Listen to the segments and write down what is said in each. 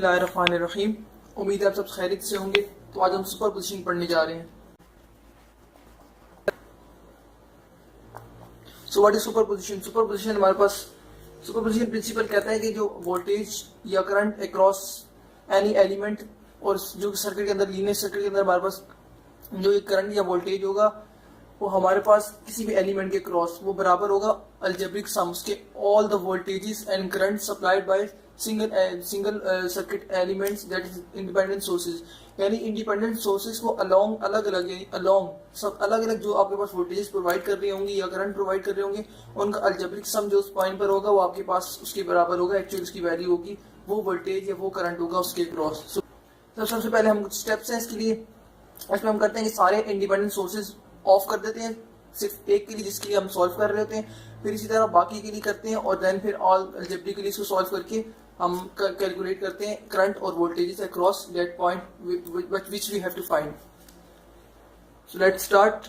बिस्मिल्लाहिर्रहमानिर्रहीम। उम्मीद है आप सब खैरियत से होंगे। तो आज हम सुपर पोजिशन पढ़ने जा रहे हैं। So what is super position? Super position हमारे पास सुपर पोजिशन प्रिंसिपल कहता है कि जो वोल्टेज या करंट अक्रॉस एनी एलिमेंट और जो सर्किट के अंदर लीनियर सर्किट के अंदर हमारे पास जो एक करंट या वोल्टेज होगा वो हमारे पास किसी भी एलिमेंट के क्रॉस वो बराबर होगा अलजेब्रिक सम्स के all the voltages and current supplied by single circuit elements that is independent sources. यानी इंडिपेंडेंट सोर्सेज को अलॉन्ग अलग अलग जो आपके पास वोल्टेजेस प्रोवाइड कर रहे होंगे या करंट प्रोवाइड कर रहे होंगे उनका अलजेब्रिक सम जो उस पॉइंट पर होगा वो आपके पास उसके बराबर होगा। एक्चुअली उसकी वैल्यू होगी वो वोल्टेज या वो करंट होगा उसके क्रॉस। तो सबसे पहले हम कुछ स्टेप्स हैं इसके लिए। इसमें हम करते हैं कि सारे इंडिपेंडेंट सोर्सेज ऑफ कर देते हैं सिर्फ एक के लिए जिसके लिए हम सॉल्व कर रहे होते हैं। फिर इसी तरह बाकी के लिए करते हैं और देन फिर ऑल अलजेब्रिकली इसको सॉल्व करके हम कैलकुलेट करते हैं करंट और voltages across that point which we have to find. So let's start.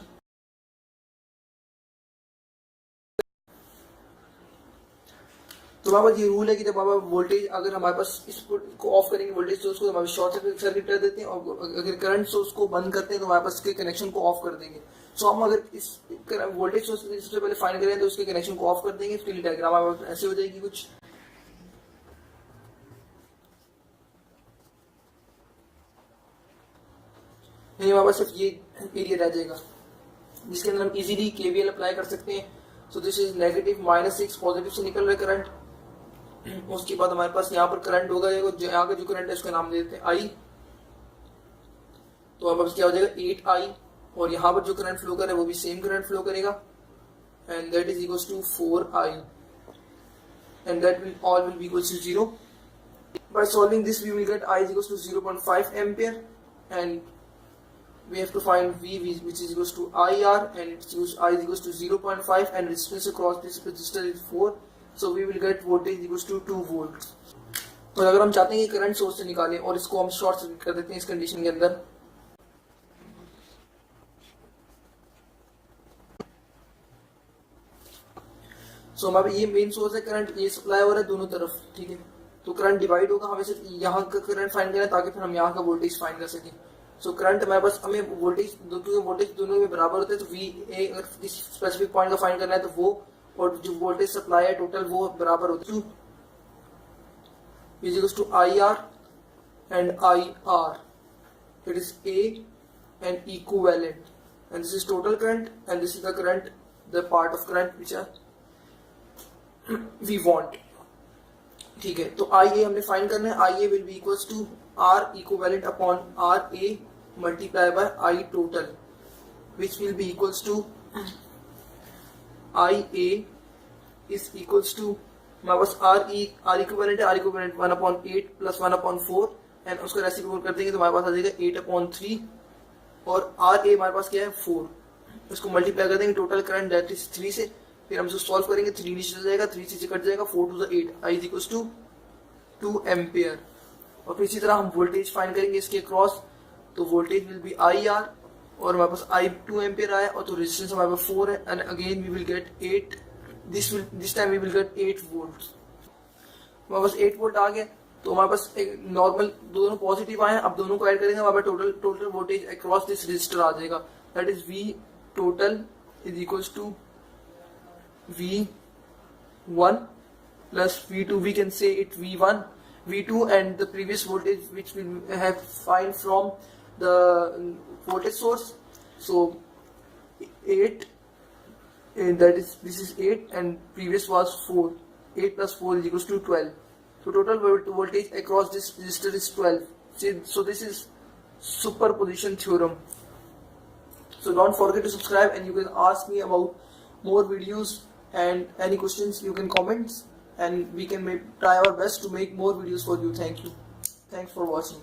तो हमारे पास ये रूल है कि जब हमारा वोल्टेज अगर हमारे पास इसको ऑफ करेंगे वोल्टेज सोर्स को हमारे शॉर्ट सर्किट कर देते हैं और अगर करंट सोर्स को बंद करते हैं तो हमारे पास इसके कनेक्शन को ऑफ कर देंगे। सो हम अगर इस वोल्टेज सोर्स सबसे पहले फाइंड करें तो उसके कनेक्शन को ऑफ कर देंगे। इसके लिए डायग्राम हमारे पास ऐसे हो जाएगी कुछ। हमारे पास सिर्फ ये एरिया रह जाएगा जिसके अंदर हम इजीली केवीएल अप्लाई कर सकते हैं। So this is negative -6 positive से निकल रहा है करंट। उसके बाद हमारे पास यहाँ पर करंट होगा यहाँ का जो करंट है उसका नाम दे देते हैं आई। तो हमारे पास क्या हो जाएगा 8I और यहाँ पर जो करंट फ्लो कर रहा है वो भी सेम करंट फ्लो करेगा and that is equals to 4I and that will all will be equals to 0। By solving this we will get I is equals to 0.5 ampere and we have to find V which is equals to IR and I is equals to 0.5 and resistance across this resistor is 4, so we will get voltage equals to 2 volts। तो अगर हम चाहते हैं कि current source से निकालें और इसको हम शॉर्ट सर्किट कर देते हैं इस कंडीशन के अंदर। सो हमारे ये मेन सोर्स है करंट, ये सप्लाई हो रहा है दोनों तरफ, ठीक है। तो करंट डिवाइड होगा, हमें सिर्फ यहाँ का करंट फाइंड करना है ताकि फिर हम यहाँ का वोल्टेज फाइंड कर सकें। सो करंट हमारे पास हमें वोल्टेज क्योंकि वोल्टेज दोनों में बराबर होते हैं तो वी अगर इस स्पेसिफिक पॉइंट का फाइंड करना है तो वो और जो वोल्टेज सप्लाई है टोटल वो बराबर होते हैं is to IR and IR it is A and equivalent and this is total current and this is the current, the part of current which we want, ठीक है। तो IA हमने find करना है। IA will be equals to R equivalent upon RA multiplied by I total which will be equals to IA is equals to हमारे पास R equivalent है, R equivalent 1/8 plus 1/4 and उसका reciprocal कर देंगे तो हमारे पास आ जाएगा 8/3 और RA हमारे पास क्या है 4। इसको मल्टीप्लाई कर देंगे टोटल करंट दैट इज 3 से। फिर हम इसको सॉल्व करेंगे 3 नीचे चला जाएगा, 3 से कट जाएगा, 4 to the 8 I is equals to 2 ampere. और फिर इसी तरह हम वोल्टेज फाइंड करेंगे इसके क्रॉस तो वोल्टेज विल बी IR और हमारे पास I 2 एम्पियर आया और तो रेजिस्टेंस हमारे पास 4 है and again we will get 8 this time we will get 8 volt. हमारे पास 8 वोल्ट आ गया तो हमारे पास एक नॉर्मल दोनों पॉजिटिव आए हैं। अब दोनों को ऐड करेंगे हमारे पास total voltage across this resistor आ जाएगा that is V total is equals to V1 plus V2, we can say it V2 and the previous voltage which we have find from the voltage source. So 8 and that is this is 8 and previous was 4. 8 plus 4 is equals to 12. So total voltage across this resistor is 12. So this is superposition theorem. So don't forget to subscribe and you can ask me about more videos and any questions you can comment and we can try our best to make more videos for you. Thank you. Thanks for watching.